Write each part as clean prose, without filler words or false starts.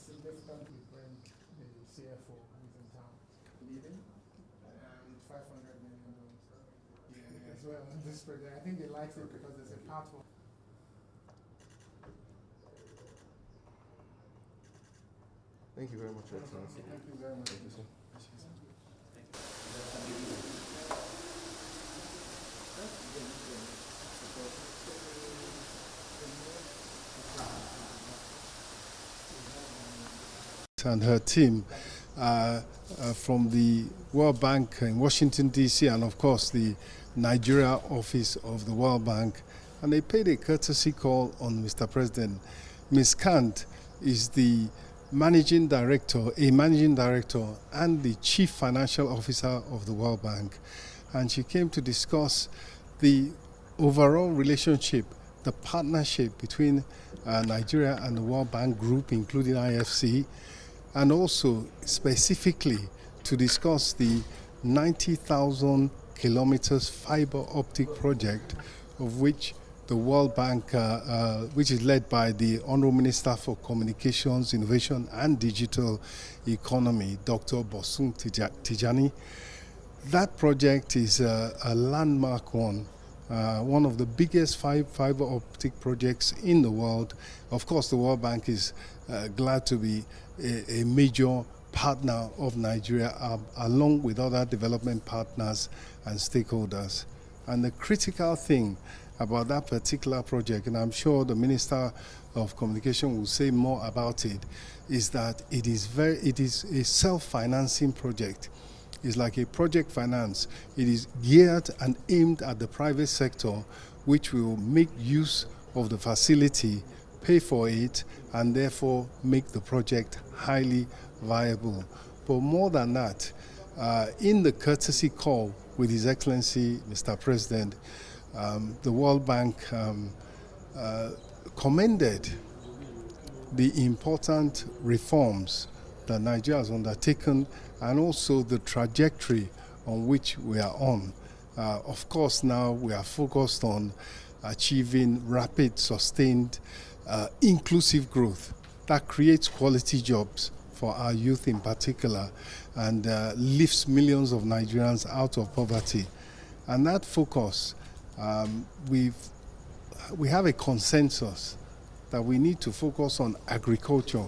Significantly when the CFO is in town leaving, and $500 million. Yeah, as well on this project. I think they liked it because there's a pathway. Thank you very much, Excellency. Thank you very much. Thank you, sir. And her team from the World Bank in Washington, D.C., and of course the Nigeria office of the World Bank. And they paid a courtesy call on Mr. President. Ms. Kant is the managing director and the chief financial officer of the World Bank. And she came to discuss the overall relationship, the partnership between Nigeria and the World Bank Group, including IFC, and also specifically to discuss the 90,000 kilometers fiber optic project, of which the World Bank, which is led by the Honorable Minister for Communications, Innovation and Digital Economy, Dr. Bosun Tijani. That project is a landmark one of the biggest fiber optic projects in the world. Of course, the World Bank is glad to be a major partner of Nigeria, along with other development partners and stakeholders. And the critical thing about that particular project, and I'm sure the Minister of Communication will say more about it, is that it is a self-financing project. It's like a project finance. It is geared and aimed at the private sector, which will make use of the facility, pay for it, and therefore make the project highly viable. But more than that, in the courtesy call with His Excellency, Mr. President, the World Bank commended the important reforms that Nigeria has undertaken and also the trajectory on which we are on. Of course, now we are focused on achieving rapid, sustained, inclusive growth that creates quality jobs for our youth in particular and lifts millions of Nigerians out of poverty. And that focus, we have a consensus that we need to focus on agriculture,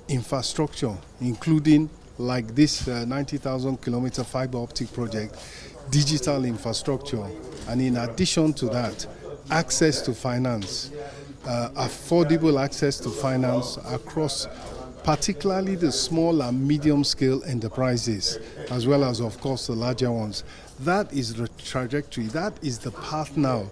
infrastructure, including like this 90,000 kilometer fiber optic project, digital infrastructure, and in addition to that, access to finance, affordable access to finance across particularly the small and medium scale enterprises, as well as, of course, the larger ones. That is the trajectory, that is the path now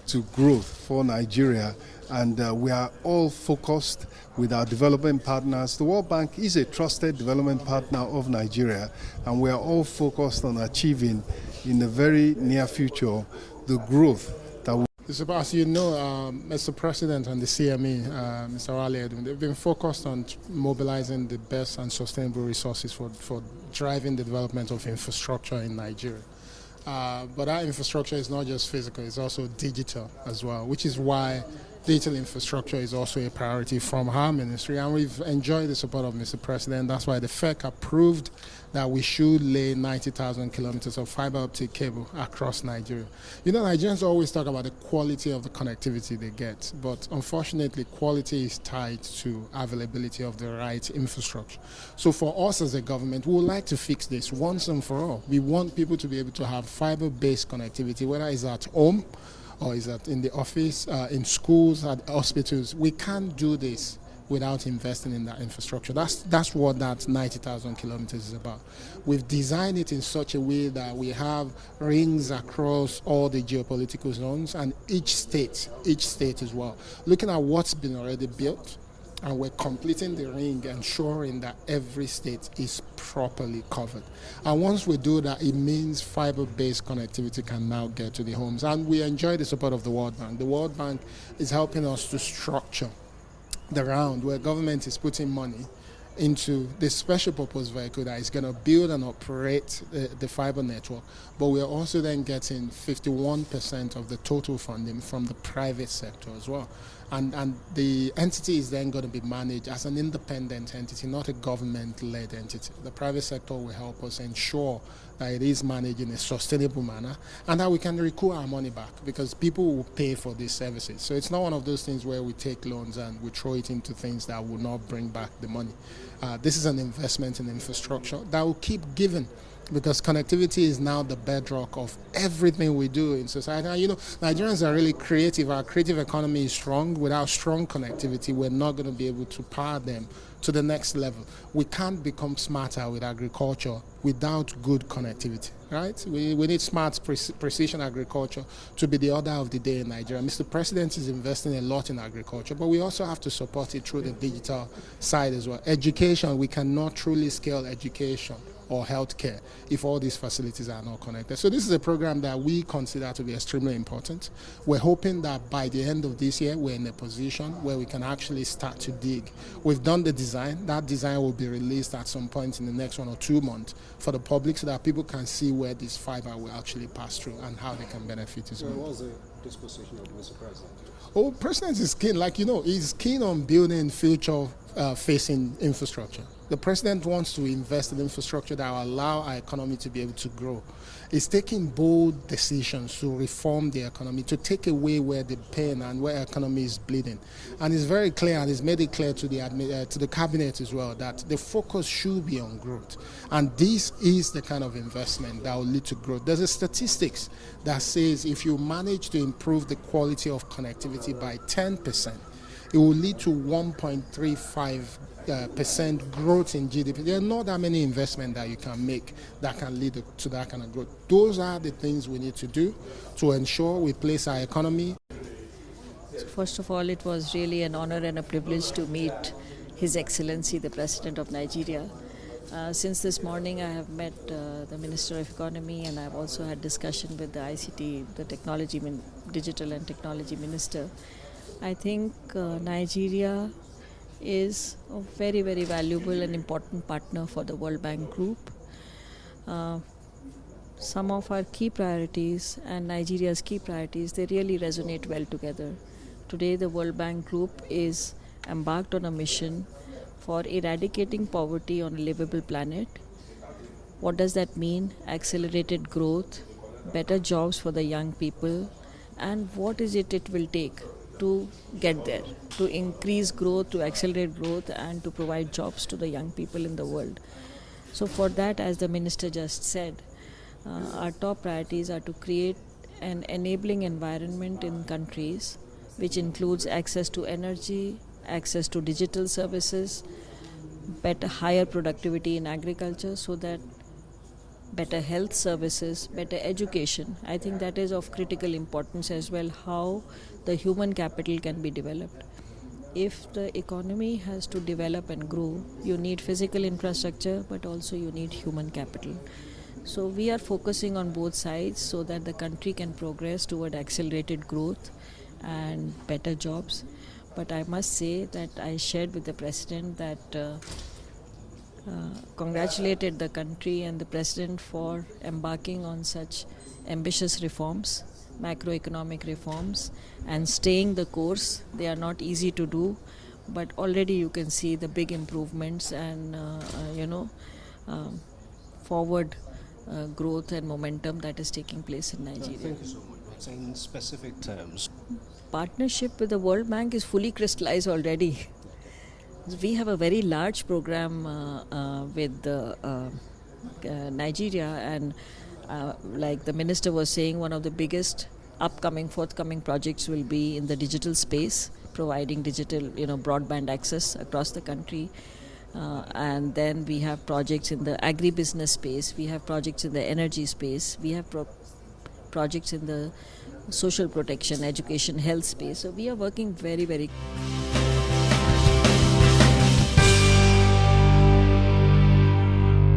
to growth for Nigeria, and we are all focused with our development partners. The World Bank is a trusted development partner of Nigeria, and we are all focused on achieving in the very near future the growth that we. As you know, Mr. President and the CME, Mr. Wale, they've been focused on mobilizing the best and sustainable resources for driving the development of infrastructure in Nigeria. But our infrastructure is not just physical, it's also digital as well, which is why digital infrastructure is also a priority from our ministry, and we've enjoyed the support of Mr. President. That's why the FEC approved that we should lay 90,000 kilometers of fiber optic cable across Nigeria. You know, Nigerians always talk about the quality of the connectivity they get, but unfortunately, quality is tied to availability of the right infrastructure. So for us as a government, we would like to fix this once and for all. We want people to be able to have fiber-based connectivity, whether it's at home, or is that in the office, in schools, at hospitals. We can't do this without investing in that infrastructure. That's what that 90,000 kilometers is about. We've designed it in such a way that we have rings across all the geopolitical zones and each state as well. Looking at what's been already built and we're completing the ring, ensuring that every state is properly covered. And once we do that, it means fiber-based connectivity can now get to the homes. And we enjoy the support of the World Bank. The World Bank is helping us to structure the round where government is putting money into this special purpose vehicle that is going to build and operate the fiber network. But we're also then getting 51% of the total funding from the private sector as well. And the entity is then going to be managed as an independent entity, not a government-led entity. The private sector will help us ensure that it is managed in a sustainable manner and that we can recoup our money back, because people will pay for these services. So it's not one of those things where we take loans and we throw it into things that will not bring back the money. This is an investment in infrastructure that will keep giving, because connectivity is now the bedrock of everything we do in society. And, you know, Nigerians are really creative. Our creative economy is strong. Without strong connectivity, we're not going to be able to power them to the next level. We can't become smarter with agriculture without good connectivity, right? We need smart precision agriculture to be the order of the day in Nigeria. Mr. President is investing a lot in agriculture, but we also have to support it through the digital side as well. Education, we cannot truly scale education or healthcare if all these facilities are not connected. So this is a program that we consider to be extremely important. We're hoping that by the end of this year, we're in a position where we can actually start to dig. We've done the design. That design will be released at some point in the next 1 or 2 months for the public, so that people can see where this fiber will actually pass through and how they can benefit as well. What was the disposition of Mr. President? Oh, President is keen. He's keen on building future-facing infrastructure. The President wants to invest in infrastructure that will allow our economy to be able to grow. He's taking bold decisions to reform the economy, to take away where the pain and where economy is bleeding. And it's very clear, and he's made it clear to the cabinet as well, that the focus should be on growth. And this is the kind of investment that will lead to growth. There's a statistics that says if you manage to improve the quality of connectivity by 10%, it will lead to 1.35% growth in GDP. There are not that many investments that you can make that can lead to that kind of growth. Those are the things we need to do to ensure we place our economy. First of all, it was really an honor and a privilege to meet His Excellency, the President of Nigeria. Since this morning, I have met the Minister of Economy, and I've also had discussion with the ICT, the Digital and Technology Minister. I think Nigeria is a very, very valuable and important partner for the World Bank Group. Some of our key priorities and Nigeria's key priorities, they really resonate well together. Today, the World Bank Group is embarked on a mission for eradicating poverty on a livable planet. What does that mean? Accelerated growth, better jobs for the young people, and what is it will take to get there, to increase growth, to accelerate growth, and to provide jobs to the young people in the world. So for that, as the Minister just said, our top priorities are to create an enabling environment in countries which includes access to energy, access to digital services, higher productivity in agriculture, so that better health services, better education. I think that is of critical importance as well, how the human capital can be developed. If the economy has to develop and grow, you need physical infrastructure, but also you need human capital. So we are focusing on both sides so that the country can progress toward accelerated growth and better jobs. But I must say that I shared with the President that congratulated the country and the President for embarking on such ambitious reforms, macroeconomic reforms, and staying the course. They are not easy to do, but already you can see the big improvements and forward growth and momentum that is taking place in Nigeria. Thank you so much. In specific terms, partnership with the World Bank is fully crystallized already. We have a very large program with Nigeria, and like the Minister was saying, one of the biggest forthcoming projects will be in the digital space, providing digital, broadband access across the country. And then we have projects in the agribusiness space, we have projects in the energy space, we have projects in the social protection, education, health space. So we are working very, very